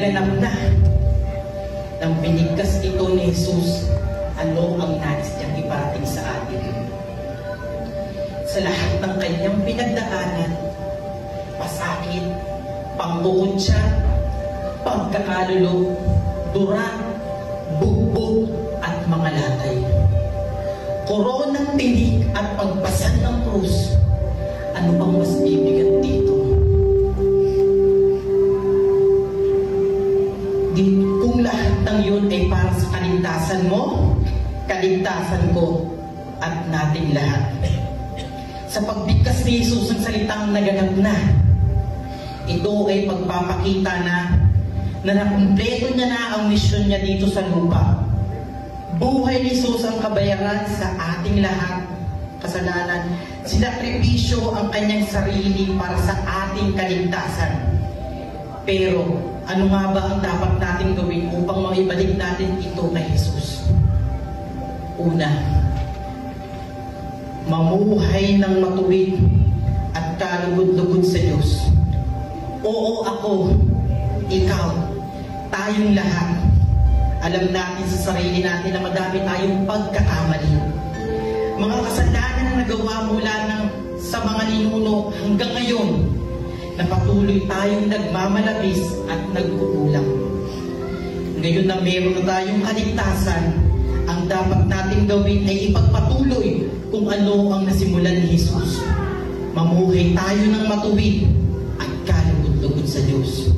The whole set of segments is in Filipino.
naganap na. Nang binigkas ito ni Jesus, ano ang nais niyang iparating sa atin? Sa lahat ng kanyang pinagdaanan, pasakit, pangkukutsa, pagkakalulog, duran, bugbog at mga latay, koronang tinik at pagpasan ng krus, ano bang mas bibigat dito? Kung lahat ng yun ay para sa kaligtasan mo, kaligtasan ko, at nating lahat. Sa pagbigkas ni Jesus ng salitang naganap na, ito ay pagpapakita na nakumpleto niya na ang misyon niya dito sa lupa. Buhay ni Jesus ang kabayaran sa ating lahat kasalanan. Sinakripisyo ang kanyang sarili para sa ating kaligtasan. Pero ano nga ba ang dapat natin gawin upang maibalik natin ito kay Jesus? Una, mamuhay ng matuwid at kalugod-lugod sa Diyos. Oo, ako, ikaw, tayong lahat. Alam natin sa sarili natin na madami tayong pagkakamali. Mga kasalanan na nagawa mula sa mga ninuno hanggang ngayon, na patuloy tayong nagmamalabis at nagkukulang. Ngayon na meron na tayong kaligtasan, ang dapat nating gawin ay ipagpatuloy kung ano ang nasimulan ni Jesus. Mamuhay tayo ng matuwid at kalugod-lugod sa Diyos.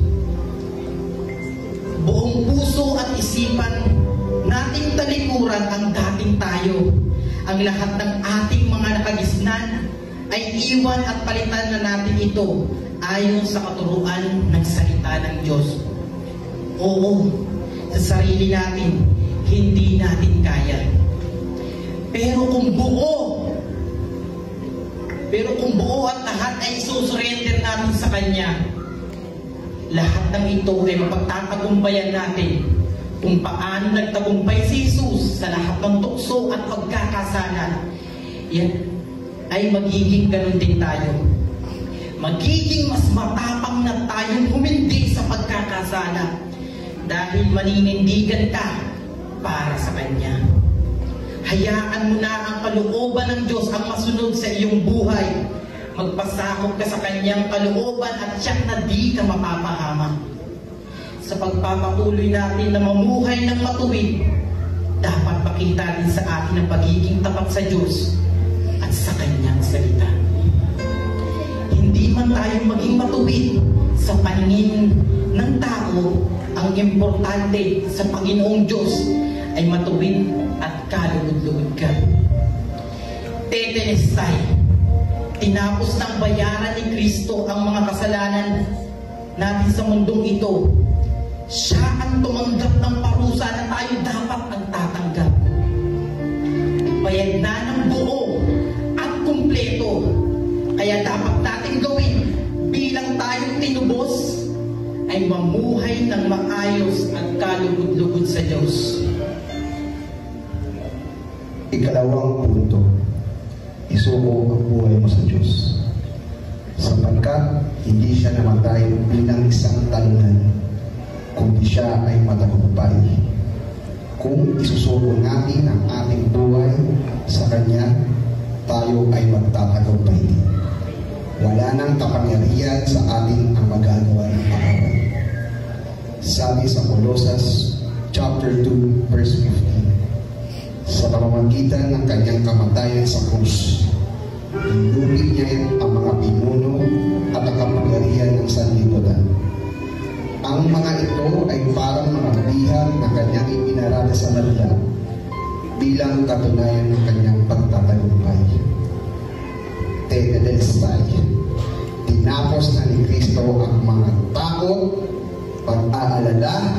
Buong puso at isipan nating talikuran ang dating tayo. Ang lahat ng ating mga nakagisnan ay iwan at palitan na natin ito ayon sa katuruan ng salita ng Diyos. Oo, sa sarili natin, hindi natin kaya. Pero kung buo at lahat ay susurrender natin sa Kanya, lahat ng ito ay mapagtatagumpayan natin kung paano nagtagumpay si Jesus sa lahat ng tukso at pagkakasala. Yan ay magiging ganun din tayo. Magiging mas matapang na tayong humindi sa pagkakasala dahil maninindigan ka para sa Kanya. Hayaan mo na ang kalooban ng Diyos ang masunod sa iyong buhay. Magpasakop ka sa Kanyang kalooban at siyak na di ka mapapahama. Sa pagpapatuloy natin na mamuhay ng matuwid, dapat pakita din sa atin ang pagiging tapat sa Diyos at sa Kanyang salita. Hindi man tayo maging matuwid sa paningin ng tao, ang importante sa Panginoong Diyos ay matuwid at kalugod-lugod ka. Tetelestai, tinapos ng bayaran ni Kristo ang mga kasalanan natin sa mundong ito. Siya ang tumanggap ng parusa na tayo dapat ang tatanggap. Bayad na ng buo at kumpleto. Kaya dapat natin gawin bilang tayong tinubos ay mamuhay ng maayos at kalugod-lugod sa Diyos. Ikalawang punto, isuko ang buhay mo sa Diyos. Sapagkat hindi siya namatay bilang isang talunan, kundi siya ay matagumpay. Kung isusuko natin ang ating buhay sa Kanya, tayo ay magtatagumpay din. Wala nang kapangyarihan sa atin ang magagawa ng kaaway. Sabi sa Colosas chapter 2 verse 15, sa pamamagitan ng Kanyang kamatayan sa krus, inubig niya ang mga pinuno at ang kapangyarihan ng sanlibutan. Ang mga ito ay parang mga bihag na Kanyang ipinarada sa landa bilang katunayan ng Kanyang pagtatagumpay. Tetelestai, tinapos na ni Kristo ang mga takot, pag-aalala,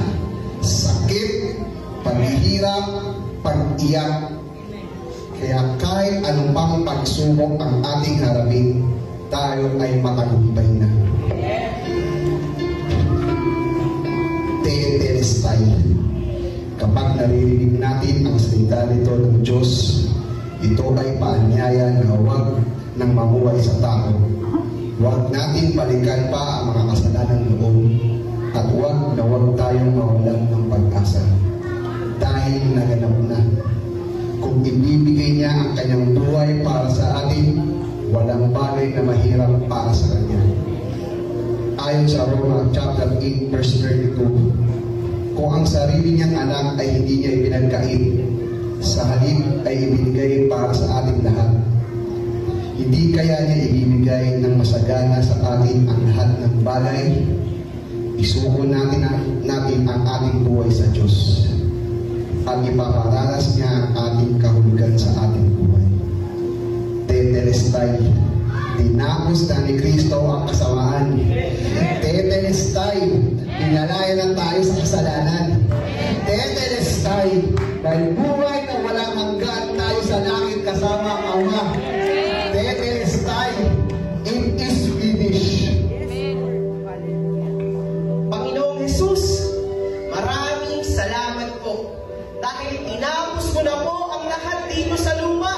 sakit, paghihirap, pag-iyak. Kaya kahit anong pang pagsubok ang ating harapin, tayo ay matagumpay na. Tetelestai, kapag naririnig natin ang salita nito ng Diyos, ito ay paanyaya na huwag nang mamuhay sa tao. Huwag natin balikan pa ang mga kasalanan noon at huwag tayong mawalan ng pag-asa dahil naganap na. Kung ibibigay niya ang kanyang buhay para sa atin, walang bagay na mahirap para sa kanya. Ayon sa Roma chapter 8 verse 32, kung ang sarili niyang anak ay hindi niya ipinagkait, sa halip ay ibinigay para sa ating lahat, hindi kaya niya ibibigay ng masagana sa atin ang lahat ng bagay? Isuko natin ang ating buhay sa Diyos at ipaparanas niya ang ating kahulugan sa ating buhay. Tetelestai, tinapos na ni Kristo ang kasamaan. Tetelestai, pinalaya na tayo sa kasalanan. Tetelestai, dahil buhay na walang hanggan tayo sa langit kasama ang Ama. Tetelestai, it is finished. Panginoong Jesus, maraming salamat po dahil tinapos mo na po ang lahat dito sa lupa.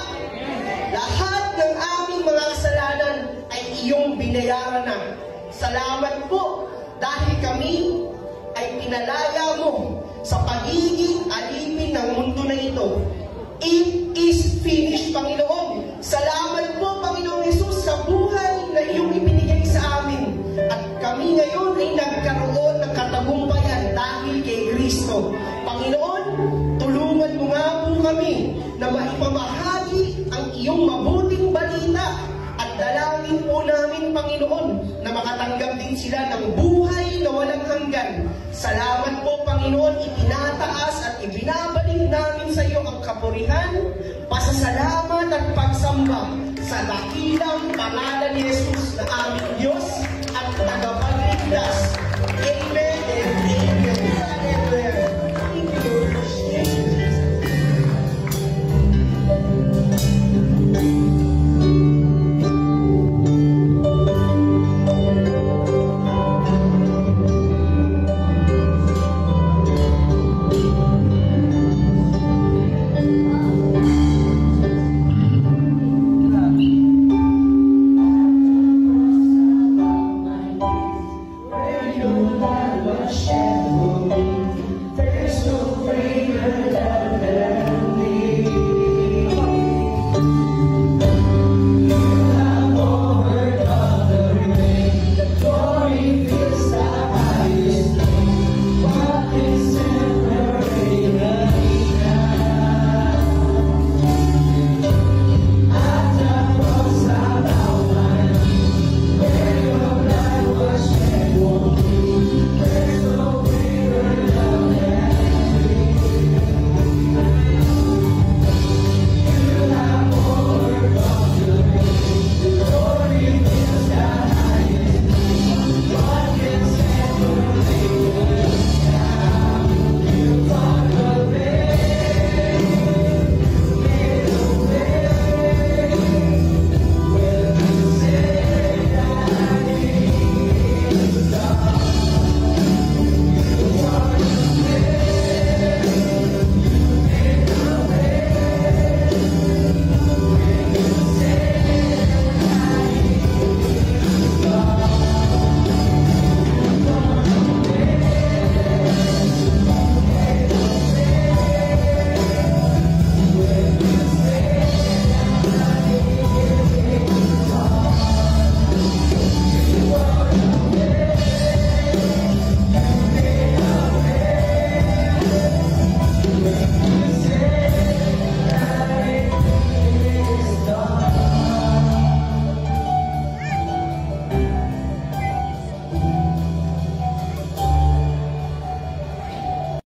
Lahat ng aming mga kasalanan ay iyong binayaran na. Salamat po dahil kami ay pinalaya mo sa pagiging alipin ng mundo na ito. It is finished, Panginoon. Salamat po, Panginoong Jesus, sa buhay na iyong ibinigay sa amin. At kami ngayon ay nagkaroon ng katagumpayan dahil kay Kristo. Panginoon, tulungan mo nga po kami na maipamahagi ang iyong mabuting balita. At dalangin po namin, Panginoon, na makatanggap din sila ng buhay na walang hanggan. Salamat po, Panginoon, itinataas at ibinabalik namin sa iyo ang kapurihan, pasasalamat at pagsamba sa dakilang pangalan ni Jesus na aming Diyos at tagapagligtas. Amen and amen. Amen. Thank you, Lord. Share.